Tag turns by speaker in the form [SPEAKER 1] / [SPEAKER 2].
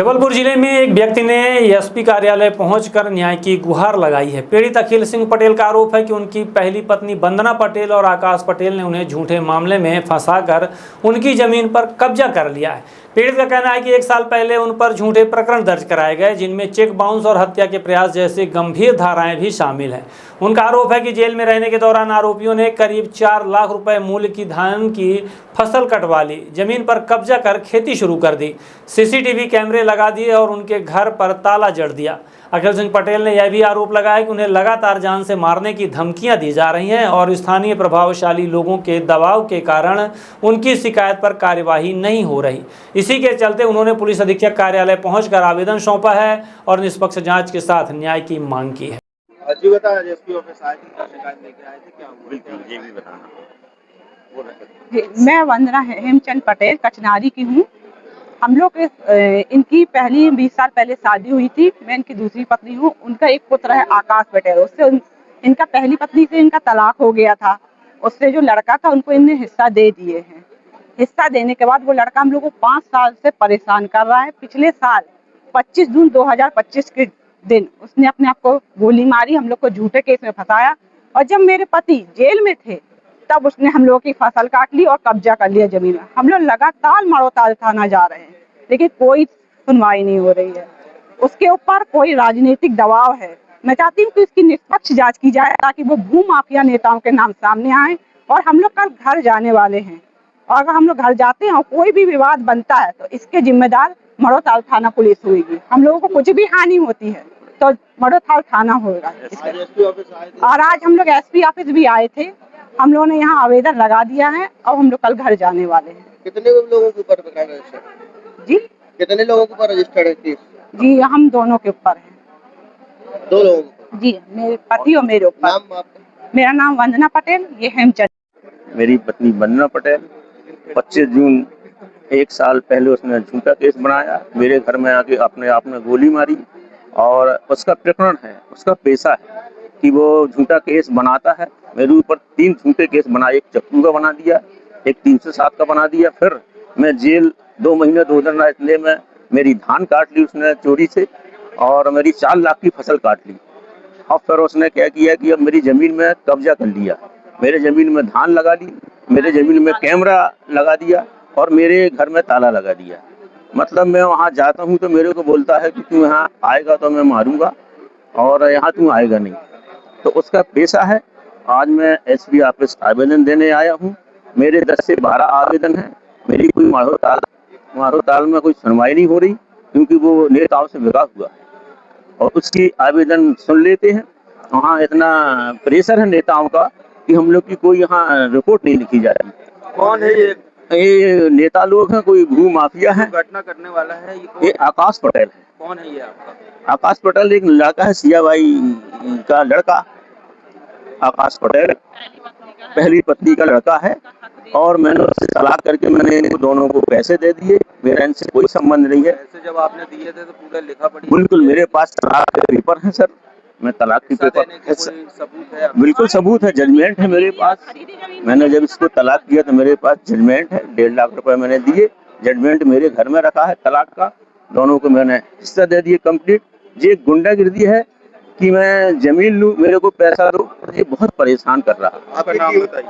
[SPEAKER 1] जबलपुर जिले में एक व्यक्ति ने एसपी कार्यालय पहुंचकर न्याय की गुहार लगाई है। पीड़ित अखिल सिंह पटेल का आरोप है कि उनकी पहली पत्नी वंदना पटेल और आकाश पटेल ने उन्हें झूठे मामले में फंसाकर उनकी जमीन पर कब्जा कर लिया है। पीड़ित का कहना है कि 1 साल पहले उन पर झूठे प्रकरण दर्ज कराए गए, जिनमें चेक बाउंस और हत्या के प्रयास जैसे गंभीर धाराएं भी शामिल हैं। उनका आरोप है कि जेल में रहने के दौरान आरोपियों ने करीब 4 लाख रुपए मूल्य की धान की फसल कटवा ली, जमीन पर कब्जा कर खेती शुरू कर दी, सीसीटीवी कैमरे लगा दिए और उनके घर पर ताला जड़ दिया। अखिल सिंह पटेल ने यह भी आरोप लगाया कि उन्हें लगातार जान से मारने की धमकियां दी जा रही हैं और स्थानीय प्रभावशाली लोगों के दबाव के कारण उनकी शिकायत पर कार्यवाही नहीं हो रही। इसी के चलते उन्होंने पुलिस अधीक्षक कार्यालय पहुंचकर आवेदन सौंपा है और निष्पक्ष जांच के साथ न्याय की मांग की है।
[SPEAKER 2] जी बताया, एसपी ऑफिस आए थे, शिकायत लेके आए थे, क्या हुआ?
[SPEAKER 3] बिल्कुल, ये भी बताना।
[SPEAKER 4] मैं वंदना हेमचंद पटेल कचनारी की हूँ। हम लोग इनकी पहली 20 साल पहले शादी हुई थी। मैं इनकी दूसरी पत्नी हूँ। उनका एक पुत्र है आकाश पटेल। उससे इनका पहली पत्नी से इनका तलाक हो गया था। उससे जो लड़का था उनको इनने हिस्सा दे दिए हैं। हिस्सा देने के बाद वो लड़का हम लोग को 5 साल से परेशान कर रहा है। पिछले साल 25 जून 2025 के दिन उसने अपने आप को गोली मारी, हम लोग को झूठे केस में फंसाया और जब मेरे पति जेल में थे तब उसने हम लोगों की फसल काट ली और कब्जा कर लिया जमीन में। हम लोग लगातार मड़ोताल थाना जा रहे हैं लेकिन कोई सुनवाई नहीं हो रही है। उसके ऊपर कोई राजनीतिक दबाव है। मैं चाहती हूँ कि इसकी निष्पक्ष जांच की जाए ताकि वो भू माफिया नेताओं के नाम सामने आए। और हम लोग कल घर जाने वाले हैं और अगर हम लोग घर जाते हैं और कोई भी विवाद बनता है तो इसके जिम्मेदार मड़ोताल थाना पुलिस होगी। हम लोगों को कुछ भी हानि होती है तो मड़ोताल थाना होगा। और आज हम लोग एसपी ऑफिस भी आए थे। हम लोगों ने यहाँ आवेदन लगा दिया है और हम लोग कल घर जाने वाले हैं।
[SPEAKER 2] कितने लोगों के ऊपर रजिस्टर्ड?
[SPEAKER 4] जी
[SPEAKER 2] कितने लोगों के ऊपर रजिस्टर्ड है केस?
[SPEAKER 4] जी हम दोनों के ऊपर है।
[SPEAKER 2] 2 लोगों
[SPEAKER 4] जी, मेरे पति और मेरे ऊपर।
[SPEAKER 2] नाम आपका?
[SPEAKER 4] मेरा नाम वंदना पटेल, ये हेमचंद।
[SPEAKER 3] मेरी पत्नी वंदना पटेल 25 जून 1 साल पहले उसने झूठा केस बनाया, मेरे घर में आके अपने आप में गोली मारी और उसका प्रकरण है, उसका पेशा है कि वो झूठा केस बनाता है। मेरे ऊपर 3 झूठे केस बनाए, एक चक्कू का बना दिया, एक 307 का बना दिया। फिर मैं जेल 2 महीने 2 दिन रहा, इसलिए मैं मेरी धान काट ली उसने चोरी से और मेरी 4 लाख की फसल काट ली। और फिर उसने क्या किया कि अब मेरी जमीन में कब्जा कर लिया, मेरे जमीन में धान लगा ली, मेरे जमीन में कैमरा लगा दिया और मेरे घर में ताला लगा दिया। मतलब मैं वहाँ जाता हूँ तो मेरे को बोलता है कि तू यहाँ आएगा तो मैं मारूंगा और यहाँ तू आएगा नहीं। तो उसका पेशा है। आज मैं एसपी ऑफिस आवेदन देने आया हूँ। मेरे 10 से 12 आवेदन हैं। मेरी कोई मारोताल में कोई सुनवाई नहीं हो रही क्योंकि वो नेताओं से भिगा हुआ है और उसकी आवेदन सुन लेते हैं। वहाँ इतना प्रेशर है नेताओं का कि हम लोग की कोई यहाँ रिपोर्ट नहीं लिखी जा रही।
[SPEAKER 2] कौन है
[SPEAKER 3] ये नेता लोग हैं, कोई भू माफिया है।
[SPEAKER 2] घटना करने वाला है
[SPEAKER 3] ये आकाश पटेल है।
[SPEAKER 2] कौन है ये आपका?
[SPEAKER 3] आकाश पटेल एक लड़का है, सिया भाई का लड़का। आकाश पटेल पहली पत्नी का लड़का है और मैंने उससे तलाक करके मैंने दोनों को पैसे दे दिए। मेरा इनसे कोई संबंध नहीं है।
[SPEAKER 2] पैसे जब आपने दिए थे तो पूरा लिखा पड़ी?
[SPEAKER 3] बिल्कुल, मेरे पास तलाक के पेपर हैं सर। मैं तलाक के पेपर
[SPEAKER 2] सबूत है?
[SPEAKER 3] बिल्कुल सबूत है, जजमेंट है मेरे पास। मैंने जब इसको तलाक किया तो मेरे पास जजमेंट है, 1.5 लाख रुपए मैंने दिए। जजमेंट मेरे घर में रखा है तलाक का। दोनों को मैंने हिस्सा दे दिए कंप्लीट। ये गुंडागिर्दी है कि मैं जमीन लूं, मेरे को पैसा दो। ये बहुत परेशान कर रहा है।
[SPEAKER 2] आपका नाम बताइए।